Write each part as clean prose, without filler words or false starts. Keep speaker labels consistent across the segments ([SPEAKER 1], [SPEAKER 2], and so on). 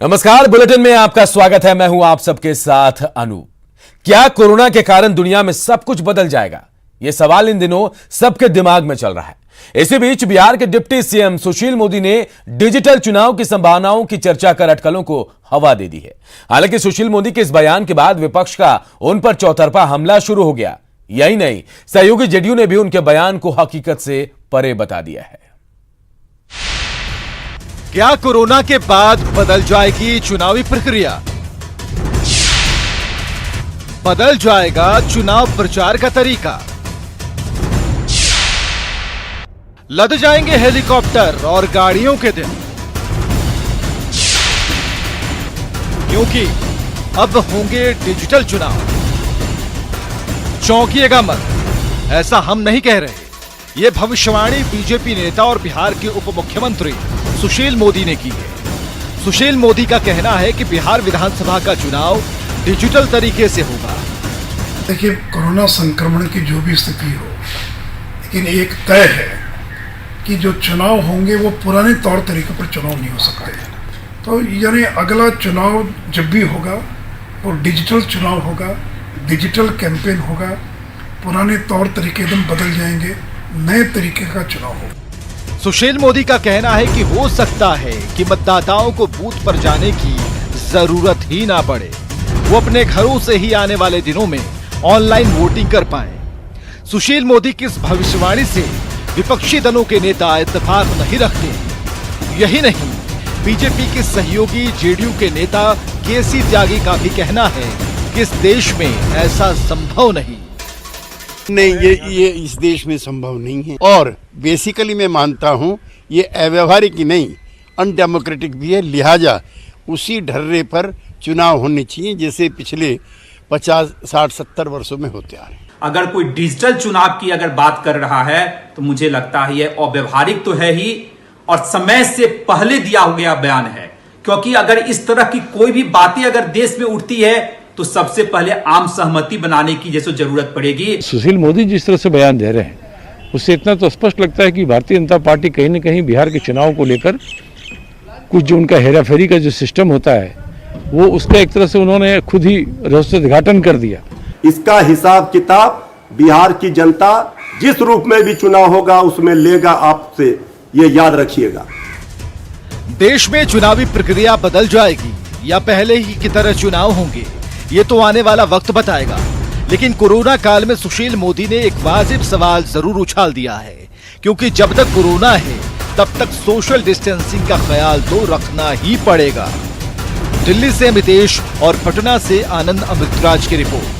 [SPEAKER 1] नमस्कार, बुलेटिन में आपका स्वागत है। मैं हूं आप सबके साथ अनूप। क्या कोरोना के कारण दुनिया में सब कुछ बदल जाएगा? यह सवाल इन दिनों सबके दिमाग में चल रहा है। इसी बीच बिहार के डिप्टी सीएम सुशील मोदी ने डिजिटल चुनाव की संभावनाओं की चर्चा कर अटकलों को हवा दे दी है। हालांकि सुशील मोदी के इस बयान के बाद विपक्ष का उन पर चौतरफा हमला शुरू हो गया। यही नहीं, सहयोगी जेडीयू ने भी उनके बयान को हकीकत से परे बता दिया है।
[SPEAKER 2] क्या कोरोना के बाद बदल जाएगी चुनावी प्रक्रिया? बदल जाएगा चुनाव प्रचार का तरीका? लद जाएंगे हेलीकॉप्टर और गाड़ियों के दिन? क्योंकि अब होंगे डिजिटल चुनाव। चौंकिएगा मत, ऐसा हम नहीं कह रहे। यह भविष्यवाणी बीजेपी नेता और बिहार के उप मुख्यमंत्री सुशील मोदी ने की है। सुशील मोदी का कहना है कि बिहार विधानसभा का चुनाव डिजिटल तरीके से होगा।
[SPEAKER 3] देखिए, कोरोना संक्रमण की जो भी स्थिति हो, लेकिन एक तय है कि जो चुनाव होंगे वो पुराने तौर तरीके पर चुनाव नहीं हो सकते। तो यानी अगला चुनाव जब भी होगा वो डिजिटल चुनाव होगा, डिजिटल कैंपेन होगा। पुराने तौर तरीके एकदम बदल जाएंगे, नए तरीके का चुनाव होगा।
[SPEAKER 2] सुशील मोदी का कहना है कि हो सकता है कि मतदाताओं को बूथ पर जाने की जरूरत ही ना पड़े। वो अपने घरों से ही आने वाले दिनों में ऑनलाइन वोटिंग कर पाए। सुशील मोदी की इस भविष्यवाणी से विपक्षी दलों के नेता इत्तेफाक नहीं रखते। यही नहीं, बीजेपी के सहयोगी जेडीयू के नेता केसी त्यागी का भी कहना है कि इस देश में ऐसा संभव नहीं।
[SPEAKER 4] ये इस देश में संभव नहीं है। और बेसिकली मैं मानता हूँ ये अव्यवहारिक ही नहीं, अनडेमोक्रेटिक भी है। लिहाजा उसी ढर्रे पर चुनाव होने चाहिए जैसे पिछले 50, 60, 70 वर्षों में होते आ रहे हैं।
[SPEAKER 5] अगर कोई डिजिटल चुनाव की अगर बात कर रहा है तो मुझे लगता है ये अव्यवहारिक तो है ही और समय से पहले दिया गया बयान है। क्योंकि अगर इस तरह की कोई भी बातें अगर देश में उठती है तो सबसे पहले आम सहमति बनाने की जैसे जरूरत पड़ेगी।
[SPEAKER 6] सुशील मोदी जिस तरह से बयान दे रहे हैं उससे इतना तो स्पष्ट लगता है कि भारतीय जनता पार्टी कहीं न कहीं बिहार के चुनाव को लेकर कुछ जो उनका हेराफेरी का जो सिस्टम होता है वो उसका एक तरह से उन्होंने खुद ही रहस्योद्घाटन कर दिया।
[SPEAKER 7] इसका हिसाब किताब बिहार की जनता जिस रूप में भी चुनाव होगा उसमें लेगा, आपसे ये याद रखिएगा।
[SPEAKER 2] देश में चुनावी प्रक्रिया बदल जाएगी या पहले ही की तरह चुनाव होंगे, ये तो आने वाला वक्त बताएगा। लेकिन कोरोना काल में सुशील मोदी ने एक वाजिब सवाल जरूर उछाल दिया है, क्योंकि जब तक कोरोना है तब तक सोशल डिस्टेंसिंग का ख्याल तो रखना ही पड़ेगा। दिल्ली से अमितेश और पटना से आनंद अमृतराज की रिपोर्ट।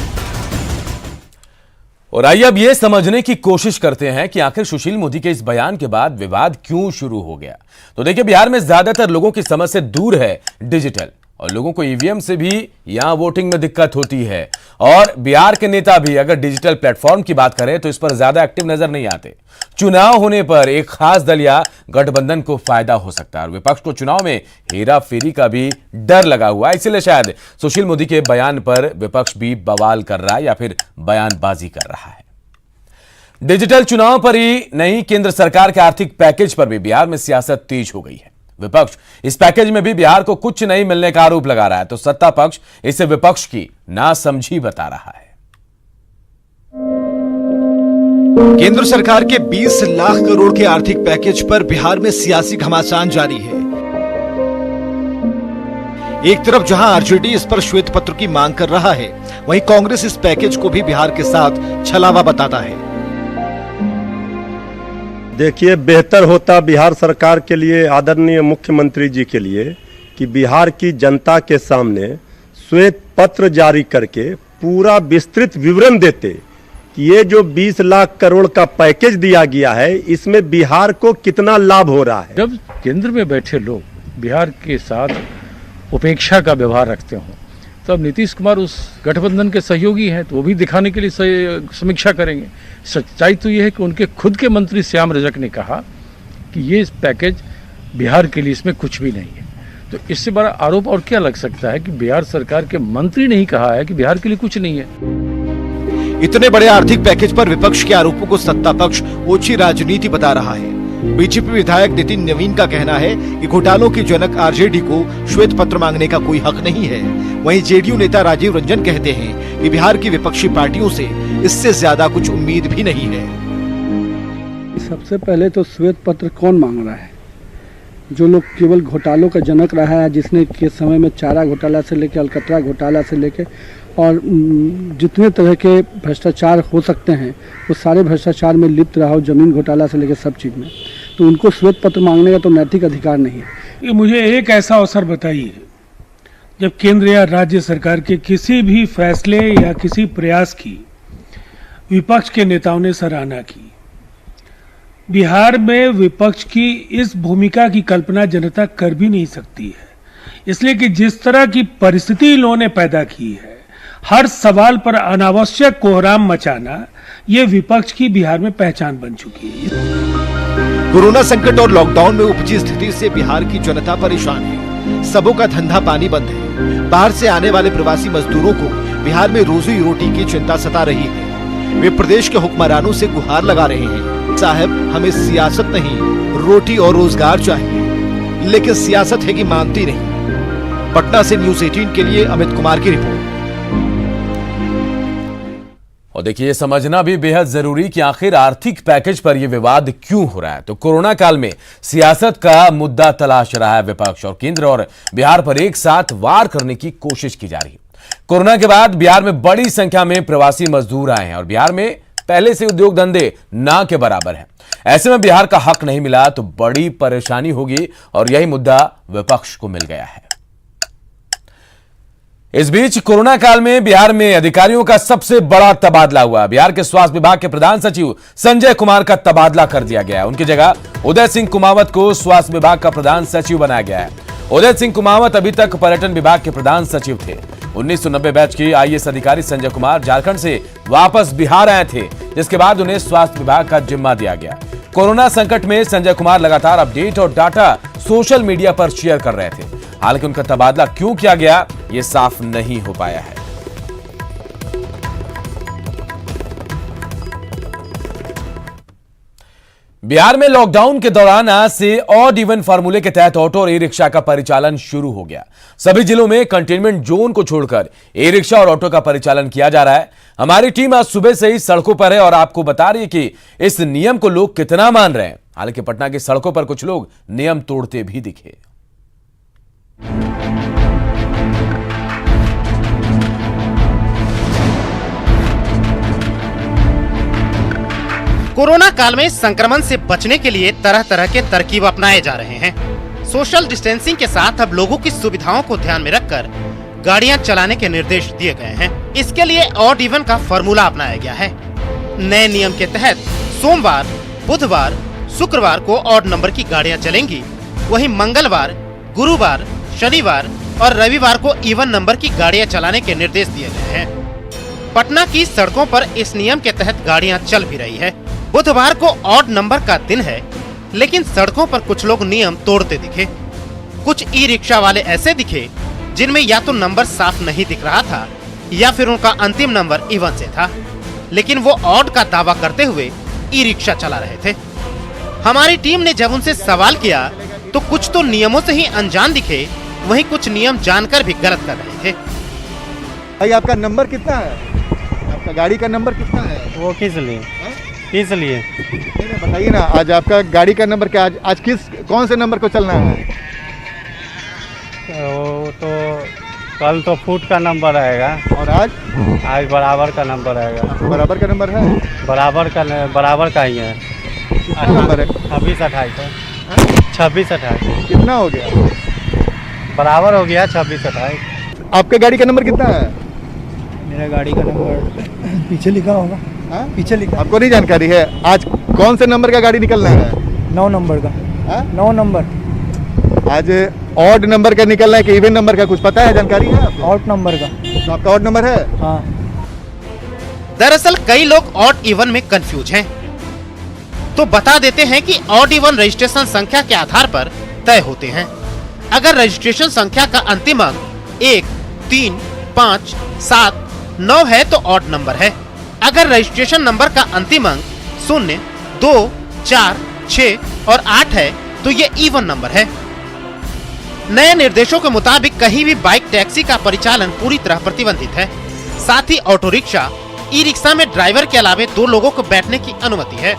[SPEAKER 1] और आइए अब यह समझने की कोशिश करते हैं कि आखिर सुशील मोदी के इस बयान के बाद विवाद क्यों शुरू हो गया। तो देखिए, बिहार में ज्यादातर लोगों की समझ से दूर है डिजिटल, और लोगों को ईवीएम से भी यहां वोटिंग में दिक्कत होती है। और बिहार के नेता भी अगर डिजिटल प्लेटफॉर्म की बात करें तो इस पर ज्यादा एक्टिव नजर नहीं आते। चुनाव होने पर एक खास दल या गठबंधन को फायदा हो सकता है और विपक्ष को चुनाव में हेरा फेरी का भी डर लगा हुआ है। इसलिए शायद सुशील मोदी के बयान पर विपक्ष भी बवाल कर रहा है या फिर बयानबाजी कर रहा है। डिजिटल चुनाव पर ही नहीं, केंद्र सरकार के आर्थिक पैकेज पर भी बिहार में सियासत तेज हो गई है। विपक्ष इस पैकेज में भी बिहार को कुछ नहीं मिलने का आरोप लगा रहा है, तो सत्ता पक्ष इसे विपक्ष की नासमझी बता रहा है।
[SPEAKER 2] केंद्र सरकार के 20 लाख करोड़ के आर्थिक पैकेज पर बिहार में सियासी घमासान जारी है। एक तरफ जहां आरजेडी इस पर श्वेत पत्र की मांग कर रहा है, वहीं कांग्रेस इस पैकेज को भी बिहार के साथ छलावा बताता है।
[SPEAKER 7] देखिए, बेहतर होता बिहार सरकार के लिए, आदरणीय मुख्यमंत्री जी के लिए, कि बिहार की जनता के सामने श्वेत पत्र जारी करके पूरा विस्तृत विवरण देते कि ये जो 20 लाख करोड़ का पैकेज दिया गया है इसमें बिहार को कितना लाभ हो रहा है।
[SPEAKER 6] जब केंद्र में बैठे लोग बिहार के साथ उपेक्षा का व्यवहार रखते हों तो अब नीतीश कुमार उस गठबंधन के सहयोगी हैं, तो वो भी दिखाने के लिए समीक्षा करेंगे। सच्चाई तो ये है कि उनके खुद के मंत्री श्याम रजक ने कहा कि ये पैकेज बिहार के लिए इसमें कुछ भी नहीं है। तो इससे बड़ा आरोप और क्या लग सकता है कि बिहार सरकार के मंत्री ने ही कहा है कि बिहार के लिए कुछ नहीं है।
[SPEAKER 2] इतने बड़े आर्थिक पैकेज पर विपक्ष के आरोपों को सत्ता पक्ष ओछी राजनीति बता रहा है। बीजेपी विधायक नितिन नवीन का कहना है कि घोटालों की जनक आरजेडी को श्वेत पत्र मांगने का कोई हक नहीं है। वहीं जेडीयू नेता राजीव रंजन कहते हैं कि बिहार की विपक्षी पार्टियों से इससे ज्यादा कुछ उम्मीद भी नहीं है।
[SPEAKER 8] सबसे पहले तो श्वेत पत्र कौन मांग रहा है? जो लोग केवल घोटालों का जनक रहा है, जिसने के समय में चारा घोटाला से लेकर अलकतरा घोटाला से लेकर और जितने तरह के भ्रष्टाचार हो सकते हैं वो सारे भ्रष्टाचार में लिप्त रहा हो, जमीन घोटाला से लेकर सब चीज़ में, तो उनको श्वेत पत्र मांगने का तो नैतिक अधिकार नहीं है।
[SPEAKER 9] ये मुझे एक ऐसा अवसर बताइए जब केंद्र या राज्य सरकार के किसी भी फैसले या किसी प्रयास की विपक्ष के नेताओं ने सराहना की। बिहार में विपक्ष की इस भूमिका की कल्पना जनता कर भी नहीं सकती है, इसलिए कि जिस तरह की परिस्थिति इन लोगों ने पैदा की है, हर सवाल पर अनावश्यक कोहराम मचाना, ये विपक्ष की बिहार में पहचान बन चुकी है।
[SPEAKER 2] कोरोना संकट और लॉकडाउन में उपजी स्थिति से बिहार की जनता परेशान है। सबों का धंधा पानी बंद है। बाहर से आने वाले प्रवासी मजदूरों को बिहार में रोजी रोटी की चिंता सता रही है। वे प्रदेश के हुक्मरानों से गुहार लगा रहे हैं, साहब हमें सियासत नहीं, रोटी और रोजगार चाहिए। लेकिन सियासत है कि मानती नहीं। पटना से न्यूज़ 18 के लिए अमित कुमार की रिपोर्ट।
[SPEAKER 1] और देखिए, ये समझना भी बेहद जरूरी कि आखिर आर्थिक पैकेज पर यह विवाद क्यों हो रहा है। तो कोरोना काल में सियासत का मुद्दा तलाश रहा है विपक्ष, और केंद्र और बिहार पर एक साथ वार करने की कोशिश की जा रही है। कोरोना के बाद बिहार में बड़ी संख्या में प्रवासी मजदूर आए हैं और बिहार में पहले से उद्योग धंधे ना के बराबर हैं। ऐसे में बिहार का हक नहीं मिला तो बड़ी परेशानी होगी, और यही मुद्दा विपक्ष को मिल गया है। इस बीच कोरोना काल में बिहार में अधिकारियों का सबसे बड़ा तबादला हुआ। बिहार के स्वास्थ्य विभाग के प्रधान सचिव संजय कुमार का तबादला कर दिया गया है। उनकी जगह उदय सिंह कुमावत को स्वास्थ्य विभाग का प्रधान सचिव बनाया गया है। उदय सिंह कुमावत अभी तक पर्यटन विभाग के प्रधान सचिव थे। 1990 बैच के आईएएस अधिकारी संजय कुमार झारखंड से वापस बिहार आए थे, जिसके बाद उन्हें स्वास्थ्य विभाग का जिम्मा दिया गया। कोरोना संकट में संजय कुमार लगातार अपडेट और डाटा सोशल मीडिया पर शेयर कर रहे थे। हालांकि उनका तबादला क्यों किया गया, यह साफ नहीं हो पाया है। बिहार में लॉकडाउन के दौरान आज से ऑड इवन फार्मूले के तहत ऑटो और ई रिक्शा का परिचालन शुरू हो गया। सभी जिलों में कंटेनमेंट जोन को छोड़कर ई रिक्शा और ऑटो का परिचालन किया जा रहा है। हमारी टीम आज सुबह से ही सड़कों पर है और आपको बता रही है कि इस नियम को लोग कितना मान रहे हैं। हालांकि पटना की सड़कों पर कुछ लोग नियम तोड़ते भी दिखे।
[SPEAKER 10] कोरोना काल में संक्रमण से बचने के लिए तरह तरह के तरकीब अपनाए जा रहे हैं। सोशल डिस्टेंसिंग के साथ अब लोगों की सुविधाओं को ध्यान में रखकर गाड़ियां चलाने के निर्देश दिए गए हैं। इसके लिए ऑड इवन का फॉर्मूला अपनाया गया है। नए नियम के तहत सोमवार, बुधवार, शुक्रवार को ऑड नंबर की गाड़ियां चलेंगी, वहीं मंगलवार, गुरुवार, शनिवार और रविवार को इवन नंबर की गाड़ियां चलाने के निर्देश दिए गए हैं। पटना की सड़कों पर इस नियम के तहत गाड़ियां चल भी रही है। बुधवार को ऑड नंबर का दिन है, लेकिन सड़कों पर कुछ लोग नियम तोड़ते दिखे। कुछ ई रिक्शा वाले ऐसे दिखे जिनमें या तो नंबर साफ नहीं दिख रहा था या फिर उनका अंतिम नंबर इवन से था, लेकिन वो ऑड का दावा करते हुए ई रिक्शा चला रहे थे। हमारी टीम ने जब उनसे सवाल किया तो कुछ तो नियमों से ही अनजान दिखे, वहीं कुछ नियम जानकर भी गलत कर रहे थे।
[SPEAKER 11] भाई आपका नंबर कितना है? आपका गाड़ी का नंबर कितना है?
[SPEAKER 12] वो किस लिए? किस लिए?
[SPEAKER 11] बताइए ना, आज आपका गाड़ी का नंबर क्या? आज कौन से नंबर को चलना है?
[SPEAKER 12] वो तो कल तो फुट का नंबर आएगा
[SPEAKER 11] और आज
[SPEAKER 12] बराबर का नंबर आएगा।
[SPEAKER 11] बराबर का नंबर है?
[SPEAKER 12] बराबर का ही है।
[SPEAKER 11] नंबर है
[SPEAKER 12] 26-28 है। 26-28
[SPEAKER 11] कितना हो गया?
[SPEAKER 12] बराबर हो गया 26-28।
[SPEAKER 11] आपके गाड़ी का नंबर कितना है?
[SPEAKER 8] मेरा गाड़ी का नंबर पीछे लिखा होगा। पीछे लिखा।
[SPEAKER 11] आपको नहीं जानकारी है? आज कौन से नंबर का गाड़ी निकलना है?
[SPEAKER 8] 9 नंबर का। 9 नंबर।
[SPEAKER 11] आज ऑड नंबर का निकलना है कि इवन नंबर का, कुछ पता है, जानकारी है आपको?
[SPEAKER 8] ऑड नंबर का।
[SPEAKER 11] तो आपका ऑड नंबर है?
[SPEAKER 8] हाँ।
[SPEAKER 10] दरअसल कई लोग ऑड इवन में कंफ्यूज हैं, तो बता देते हैं कि ऑड इवन रजिस्ट्रेशन संख्या के आधार पर तय होते हैं। अगर रजिस्ट्रेशन संख्या का अंतिम अंक 1, 3, 5, 7, 9 है तो ऑड नंबर है। अगर रजिस्ट्रेशन नंबर का अंतिम अंक 0, 2, 4, 6 और 8 है तो ये इवन नंबर है। नए निर्देशों के मुताबिक कहीं भी बाइक टैक्सी का परिचालन पूरी तरह प्रतिबंधित है। साथ ही ऑटो रिक्शा, ई रिक्शा में ड्राइवर के अलावे 2 लोगों को बैठने की अनुमति है।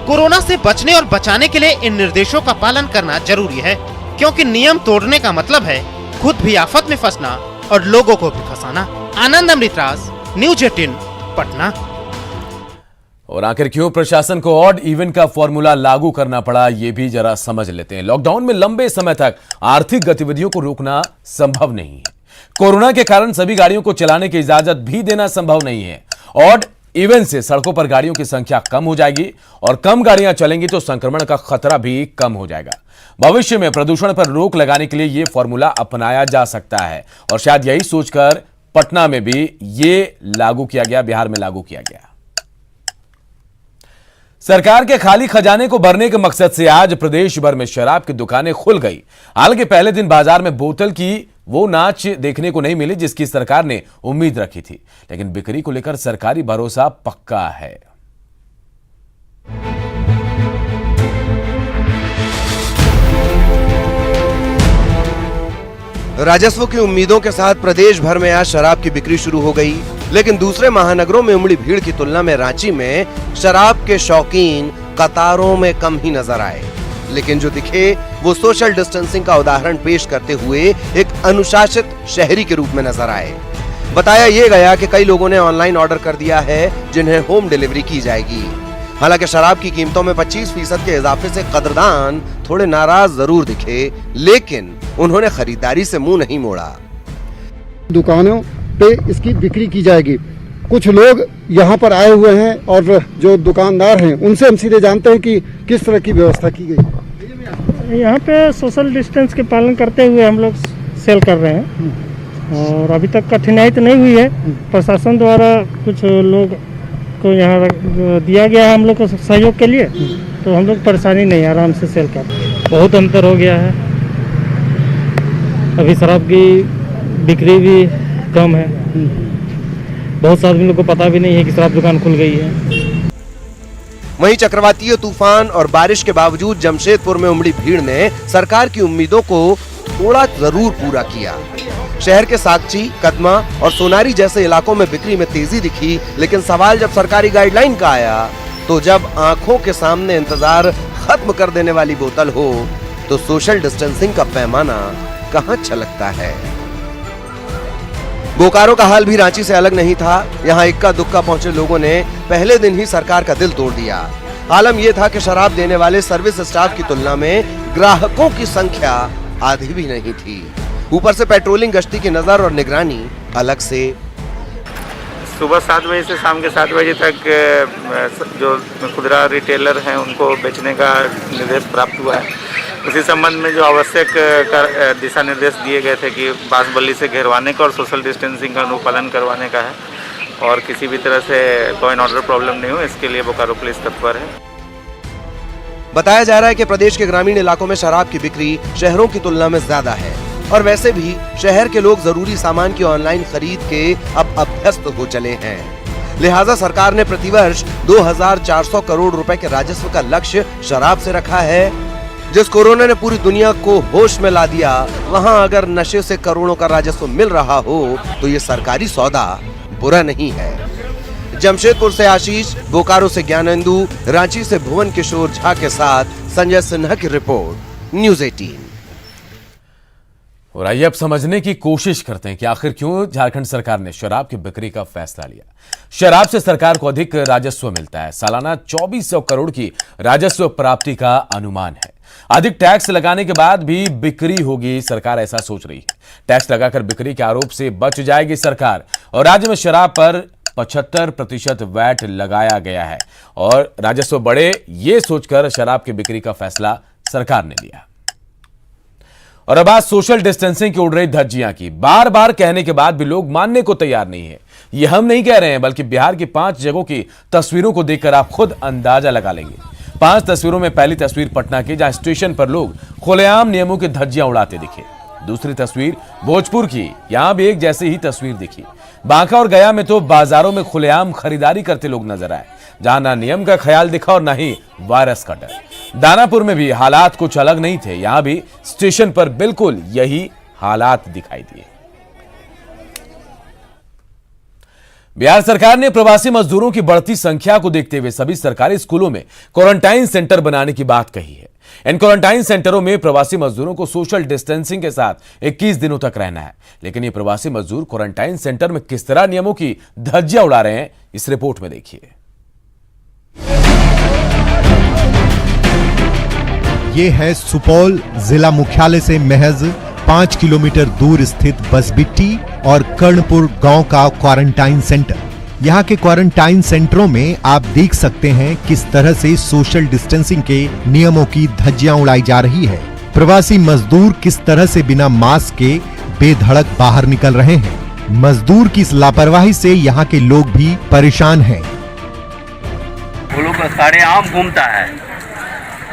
[SPEAKER 10] कोरोना से बचने और बचाने के लिए इन निर्देशों का पालन करना जरूरी है, क्योंकि नियम तोड़ने का मतलब है खुद भी आफत में फंसना और लोगों को भी फंसाना। आनंद अमृतराज, न्यूज 18, पटना।
[SPEAKER 1] और आखिर क्यों प्रशासन को ऑड इवन का फॉर्मूला लागू करना पड़ा, ये भी जरा समझ लेते हैं। लॉकडाउन में लंबे समय तक आर्थिक गतिविधियों को रोकना संभव नहीं है। कोरोना के कारण सभी गाड़ियों को चलाने की इजाजत भी देना संभव नहीं है। ऑड इवन से सड़कों पर गाड़ियों की संख्या कम हो जाएगी और कम गाड़ियां चलेंगी तो संक्रमण का खतरा भी कम हो जाएगा। भविष्य में प्रदूषण पर रोक लगाने के लिए यह फॉर्मूला अपनाया जा सकता है और शायद यही सोचकर पटना में भी ये लागू किया गया, बिहार में लागू किया गया। सरकार के खाली खजाने को भरने के मकसद से आज प्रदेश भर में शराब की दुकानें खुल गई। हालांकि पहले दिन बाजार में बोतल की वो नाच देखने को नहीं मिली जिसकी सरकार ने उम्मीद रखी थी, लेकिन बिक्री को लेकर सरकारी भरोसा पक्का है।
[SPEAKER 13] राजस्व की उम्मीदों के साथ प्रदेश भर में आज शराब की बिक्री शुरू हो गई, लेकिन दूसरे महानगरों में उमड़ी भीड़ की तुलना में रांची में शराब के शौकीन कतारों में कम ही नजर आए। लेकिन जो दिखे वो सोशल डिस्टेंसिंग का उदाहरण पेश करते हुए एक अनुशासित शहरी के रूप में नजर आए। बताया ये गया कि कई लोगों ने ऑनलाइन ऑर्डर कर दिया है जिन्हें होम डिलीवरी की जाएगी। हालांकि शराब की कीमतों में 25% के इजाफे से कदरदान थोड़े नाराज जरूर दिखे, लेकिन उन्होंने खरीदारी से मुंह नहीं मोड़ा।
[SPEAKER 14] दुकानों पे इसकी बिक्री की जाएगी। कुछ लोग यहाँ पर आए हुए हैं और जो दुकानदार हैं उनसे हम सीधे जानते हैं कि किस तरह की व्यवस्था की गई।
[SPEAKER 15] यहाँ पे सोशल डिस्टेंस के पालन करते हुए हम लोग सेल कर रहे हैं और अभी तक कठिनाई तो नहीं हुई है। प्रशासन द्वारा कुछ लोग को यहाँ दिया गया है हम लोग को सहयोग के लिए, तो हम लोग परेशानी नहीं, आराम से सेल कर रहे हैं। बहुत अंतर हो गया है, अभी शराब की बिक्री भी कम है। बहुत से आदमी लोग को पता भी नहीं है कि शराब दुकान खुल गई है।
[SPEAKER 13] वहीं चक्रवातीय तूफान और बारिश के बावजूद जमशेदपुर में उमड़ी भीड़ ने सरकार की उम्मीदों को थोड़ा जरूर पूरा किया। शहर के साकची, कदमा और सोनारी जैसे इलाकों में बिक्री में तेजी दिखी, लेकिन सवाल जब सरकारी गाइडलाइन का आया तो जब आंखों के सामने इंतजार खत्म कर देने वाली बोतल हो तो सोशल डिस्टेंसिंग का पैमाना कहां छलकता है। बोकारो का हाल भी रांची से अलग नहीं था। यहाँ इक्का दुक्का पहुंचे लोगों ने पहले दिन ही सरकार का दिल तोड़ दिया। आलम यह था कि शराब देने वाले सर्विस स्टाफ की तुलना में ग्राहकों की संख्या आधी भी नहीं थी। ऊपर से पेट्रोलिंग गश्ती की नजर और निगरानी अलग से।
[SPEAKER 16] सुबह 7 बजे से शाम के 7 बजे तक जो खुदरा रिटेलर हैं उनको बेचने का निर्देश प्राप्त हुआ है। उसी संबंध में जो आवश्यक दिशा निर्देश दिए गए थे कि बांस-बल्ली से घेरवाने का और सोशल डिस्टेंसिंग का अनुपालन करवाने का है और किसी भी तरह से लॉ एंड ऑर्डर प्रॉब्लम नहीं हो, इसके लिए बोकारो पुलिस तत्पर है।
[SPEAKER 13] बताया जा रहा है कि प्रदेश के ग्रामीण इलाकों में शराब की बिक्री शहरों की तुलना में ज्यादा है और वैसे भी शहर के लोग जरूरी सामान की ऑनलाइन खरीद के अब अभ्यस्त हो चले हैं। लिहाजा सरकार ने प्रतिवर्ष 2400 करोड़ रुपए के राजस्व का लक्ष्य शराब से रखा है। जिस कोरोना ने पूरी दुनिया को होश में ला दिया, वहां अगर नशे से करोड़ों का राजस्व मिल रहा हो तो ये सरकारी सौदा बुरा नहीं है। जमशेदपुर से आशीष, बोकारो से ज्ञानेंदु, रांची से भुवन किशोर झा के साथ संजय सिन्हा की रिपोर्ट, न्यूज 18।
[SPEAKER 1] और आइए अब समझने की कोशिश करते हैं कि आखिर क्यों झारखंड सरकार ने शराब की बिक्री का फैसला लिया। शराब से सरकार को अधिक राजस्व मिलता है। सालाना 2400 करोड़ की राजस्व प्राप्ति का अनुमान है। अधिक टैक्स लगाने के बाद भी बिक्री होगी, सरकार ऐसा सोच रही है। टैक्स लगाकर बिक्री के आरोप से बच जाएगी सरकार और राज्य में शराब पर 75% वैट लगाया गया है और राजस्व बढ़े, ये सोचकर शराब की बिक्री का फैसला सरकार ने लिया। और अब आज सोशल डिस्टेंसिंग की उड़ रही धज्जियां की बार बार कहने के बाद भी लोग मानने को तैयार नहीं है। ये हम नहीं कह रहे हैं, बल्कि बिहार की 5 जगहों की तस्वीरों को देखकर आप खुद अंदाजा लगा लेंगे। 5 तस्वीरों में पहली तस्वीर पटना की, जहां स्टेशन पर लोग खुलेआम नियमों की धज्जियां उड़ाते दिखे। दूसरी तस्वीर भोजपुर की, यहां भी एक जैसी ही तस्वीर दिखी। बांका और गया में तो बाजारों में खुलेआम खरीदारी करते लोग नजर आए। जहां ना नियम का ख्याल दिखा और ना ही वायरस का डर। दानापुर में भी हालात कुछ अलग नहीं थे। यहां भी स्टेशन पर बिल्कुल यही हालात दिखाई दिए। बिहार सरकार ने प्रवासी मजदूरों की बढ़ती संख्या को देखते हुए सभी सरकारी स्कूलों में क्वारंटाइन सेंटर बनाने की बात कही है। इन क्वारंटाइन सेंटरों में प्रवासी मजदूरों को सोशल डिस्टेंसिंग के साथ 21 दिनों तक रहना है। लेकिन ये प्रवासी मजदूर क्वारंटाइन सेंटर में किस तरह नियमों की धज्जियां उड़ा रहे हैं, इस रिपोर्ट में देखिए।
[SPEAKER 17] ये है सुपौल जिला मुख्यालय से महज 5 किलोमीटर दूर स्थित बसबिट्टी और कर्णपुर गांव का क्वारंटाइन सेंटर। यहाँ के क्वारंटाइन सेंटरों में आप देख सकते हैं किस तरह से सोशल डिस्टेंसिंग के नियमों की धज्जियां उड़ाई जा रही है। प्रवासी मजदूर किस तरह से बिना मास्क के बेधड़क बाहर निकल रहे हैं। मजदूर की इस लापरवाही से यहाँ के लोग भी परेशान हैं।
[SPEAKER 18] वो लोग सरेआम घूमता है।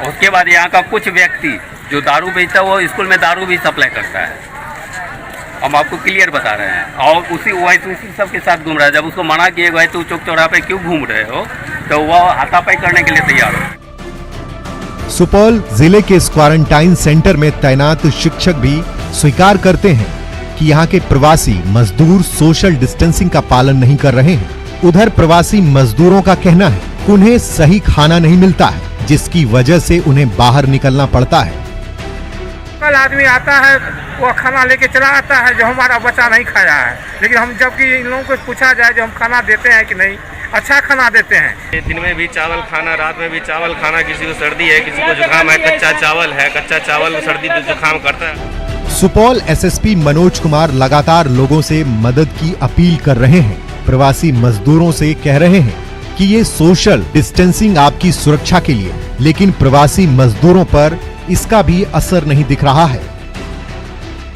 [SPEAKER 18] उसके बाद यहाँ का कुछ व्यक्ति जो दारू बेचता है वो स्कूल में दारू भी सप्लाई करता है। हम आपको क्लियर बता रहे हैं। और उसी सबके साथ घूम रहा है। जब उसको मना किए गए तो चौक चौराहे पे क्यों घूम रहे हो, तो वह हाथापाई करने के लिए तैयार हो।
[SPEAKER 17] सुपौल जिले के इस क्वारंटाइन सेंटर में तैनात शिक्षक भी स्वीकार करते हैं कि यहाँ के प्रवासी मजदूर सोशल डिस्टेंसिंग का पालन नहीं कर रहे हैं। उधर प्रवासी मजदूरों का कहना है कि उन्हें सही खाना नहीं मिलता है, जिसकी वजह से उन्हें बाहर निकलना पड़ता है।
[SPEAKER 19] कल आदमी आता है वो खाना लेके चला आता है जो हमारा बच्चा नहीं खाया है, लेकिन हम जबकि इन लोगों को पूछा जाए जो हम खाना देते हैं कि नहीं, अच्छा खाना देते हैं।
[SPEAKER 20] दिन में भी चावल खाना, रात में भी चावल खाना। किसी को सर्दी है, किसी को जुकाम है, कच्चा चावल है, कच्चा चावल सर्दी जुकाम करता है।
[SPEAKER 17] सुपौल एसएसपी मनोज कुमार लगातार लोगों से मदद की अपील कर रहे हैं। प्रवासी मजदूरों से कह रहे हैं कि ये सोशल डिस्टेंसिंग आपकी सुरक्षा के लिए, लेकिन प्रवासी मजदूरों पर इसका भी असर नहीं दिख रहा है।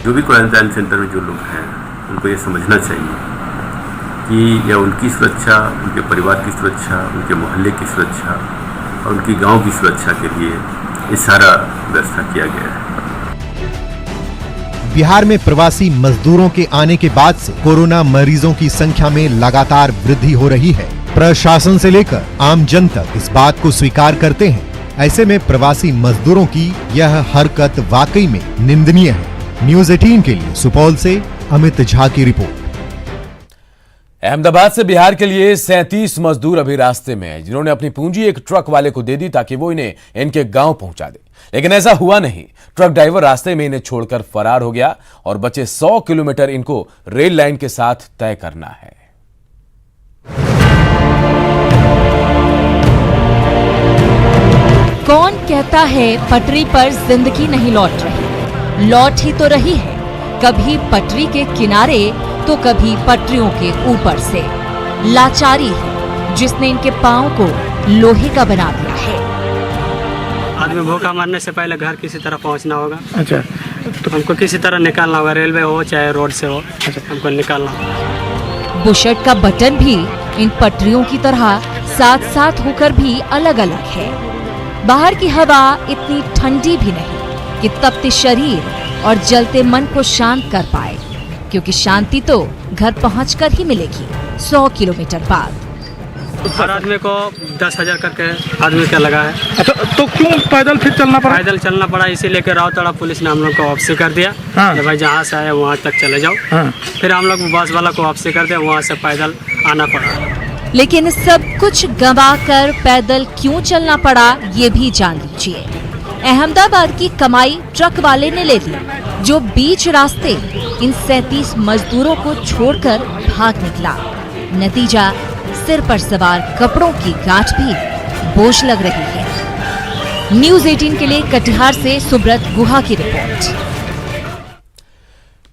[SPEAKER 21] जो भी क्वारंटाइन सेंटर में जो लोग हैं उनको ये समझना चाहिए कि यह उनकी सुरक्षा, उनके परिवार की सुरक्षा, उनके मोहल्ले की सुरक्षा और उनकी गांव की सुरक्षा के लिए ये सारा व्यवस्था किया गया है।
[SPEAKER 17] बिहार में प्रवासी मजदूरों के आने के बाद से कोरोना मरीजों की संख्या में लगातार वृद्धि हो रही है। प्रशासन से लेकर आम जन तक इस बात को स्वीकार करते हैं। ऐसे में प्रवासी मजदूरों की यह हरकत वाकई में निंदनीय है। न्यूज़ 18 के लिए सुपौल से अमित झा की रिपोर्ट।
[SPEAKER 1] अहमदाबाद से बिहार के लिए 37 मजदूर अभी रास्ते में हैं, जिन्होंने अपनी पूंजी एक ट्रक वाले को दे दी ताकि वो इन्हें इनके गांव पहुंचा दे। लेकिन ऐसा हुआ नहीं। ट्रक ड्राइवर रास्ते में इन्हें छोड़कर फरार हो गया और बचे 100 किलोमीटर इनको रेल लाइन के साथ तय करना है।
[SPEAKER 22] कौन कहता है पटरी पर जिंदगी नहीं लौट रही? लौट ही तो रही है, कभी पटरी के किनारे तो कभी पटरियों के ऊपर से। लाचारी है जिसने इनके पांव को लोहे का बना दिया है।
[SPEAKER 23] आदमी भूखा मरने से पहले घर किसी तरह पहुंचना होगा। अच्छा, तो हमको किसी तरह निकालना होगा, रेलवे हो चाहे रोड से हो। अच्छा, हमको निकालना होगा।
[SPEAKER 22] बुशर्ट का बटन भी इन पटरियों की तरह साथ साथ होकर भी अलग अलग है। बाहर की हवा इतनी ठंडी भी नहीं कि तपते शरीर और जलते मन को शांत कर पाए, क्योंकि शांति तो घर पहुंचकर ही मिलेगी 100 किलोमीटर बाद।
[SPEAKER 23] हर आदमी को 10,000 करके आदमी का लगा है।
[SPEAKER 9] अच्छा, तो क्यों पैदल फिर चलना पड़ा?
[SPEAKER 23] पैदल चलना पड़ा इसीलिए कि राउतड़ा पुलिस ने हम लोग को वापसी कर दिया। हाँ। भाई जहाँ से आए वहाँ तक चले जाओ। हाँ। फिर हम लोग बस वाला को वापसी कर दिया, वहाँ से पैदल आना पड़ा।
[SPEAKER 22] लेकिन सब कुछ गंवाकर पैदल क्यों चलना पड़ा, ये भी जान लीजिए। अहमदाबाद की कमाई ट्रक वाले ने ले ली, जो बीच रास्ते इन 37 मजदूरों को छोड़कर भाग निकला। नतीजा, सिर पर सवार कपड़ों की गांठ भी बोझ लग रही है। न्यूज़ 18 के लिए कटिहार से सुब्रत गुहा की रिपोर्ट।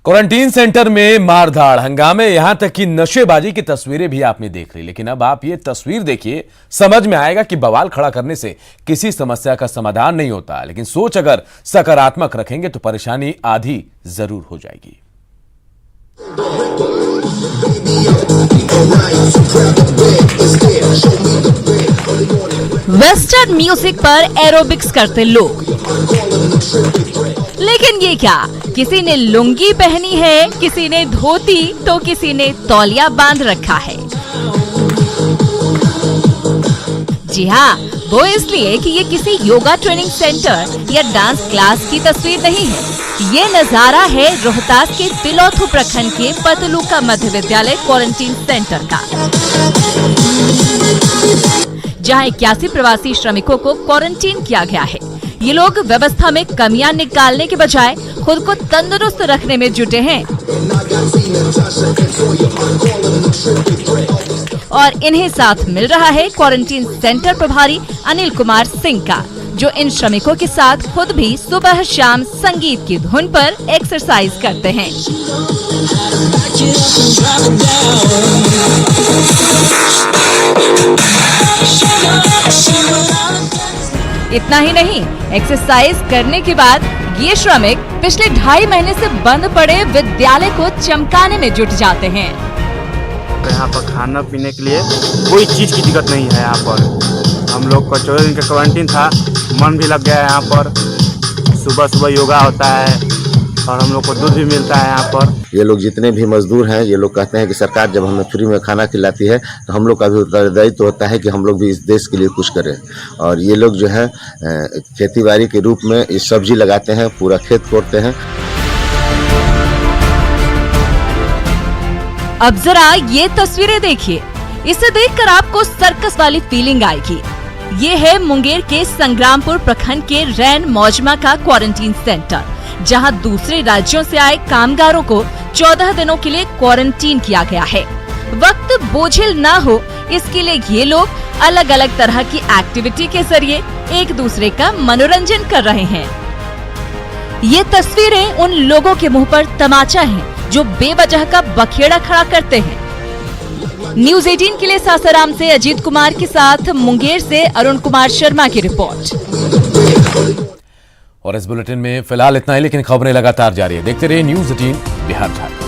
[SPEAKER 1] क्वारंटीन सेंटर में मारधाड़, हंगामे, यहां तक कि नशेबाजी की तस्वीरें भी आपने देख ली। लेकिन अब आप ये तस्वीर देखिए, समझ में आएगा कि बवाल खड़ा करने से किसी समस्या का समाधान नहीं होता, लेकिन सोच अगर सकारात्मक रखेंगे तो परेशानी आधी जरूर हो जाएगी।
[SPEAKER 22] वेस्टर्न म्यूजिक पर एरोबिक्स करते लोग, लेकिन ये क्या, किसी ने लुंगी पहनी है, किसी ने धोती तो किसी ने तौलिया बांध रखा है। जी हाँ, वो इसलिए कि ये किसी योगा ट्रेनिंग सेंटर या डांस क्लास की तस्वीर नहीं है। ये नजारा है रोहतास के तिलौथू प्रखंड के पतलूका मध्य विद्यालय क्वारंटीन सेंटर का, जहाँ 81 प्रवासी श्रमिकों को क्वारंटीन किया गया है। ये लोग व्यवस्था में कमियां निकालने के बजाय खुद को तंदुरुस्त रखने में जुटे हैं और इन्हें साथ मिल रहा है क्वारंटीन सेंटर प्रभारी अनिल कुमार सिंह का, जो इन श्रमिकों के साथ खुद भी सुबह शाम संगीत की धुन पर एक्सरसाइज करते हैं। इतना ही नहीं, एक्सरसाइज करने के बाद ये श्रमिक पिछले 2.5 महीने से बंद पड़े विद्यालय को चमकाने में जुट जाते हैं।
[SPEAKER 3] यहाँ पर खाना पीने के लिए कोई चीज की दिक्कत नहीं है। यहाँ पर हम लोग का 14 दिन का क्वारंटीन था, मन भी लग गया है। यहाँ पर सुबह सुबह योगा होता है और हम लोग को दूध भी मिलता है यहाँ पर।
[SPEAKER 4] ये लोग जितने भी मजदूर हैं, ये लोग कहते हैं कि सरकार जब हमें फ्री में खाना खिलाती है तो हम लोग का भी उत्तरदायित्व होता है कि हम लोग भी इस देश के लिए कुछ करें। और ये लोग जो है खेतीबाड़ी के रूप में ये सब्जी लगाते हैं, पूरा खेत कोड़ते हैं।
[SPEAKER 22] अब जरा ये तस्वीरें देखिए, इसे देखकर आपको सर्कस वाली फीलिंग आएगी। ये है मुंगेर के संग्रामपुर प्रखंड के रैन मौजमा का क्वारंटीन सेंटर, जहां दूसरे राज्यों से आए कामगारों को 14 दिनों के लिए क्वारंटीन किया गया है। वक्त बोझिल ना हो इसके लिए ये लोग अलग अलग तरह की एक्टिविटी के जरिए एक दूसरे का मनोरंजन कर रहे हैं। ये तस्वीरें उन लोगों के मुंह पर तमाचा है जो बेवजह का बखेड़ा खड़ा करते हैं। न्यूज़ 18 के लिए सासाराम से अजीत कुमार के साथ मुंगेर से अरुण कुमार शर्मा की रिपोर्ट।
[SPEAKER 1] और इस बुलेटिन में फिलहाल इतना ही, लेकिन खबरें लगातार जारी है। देखते रहिए न्यूज़ 18 बिहार झारखंड।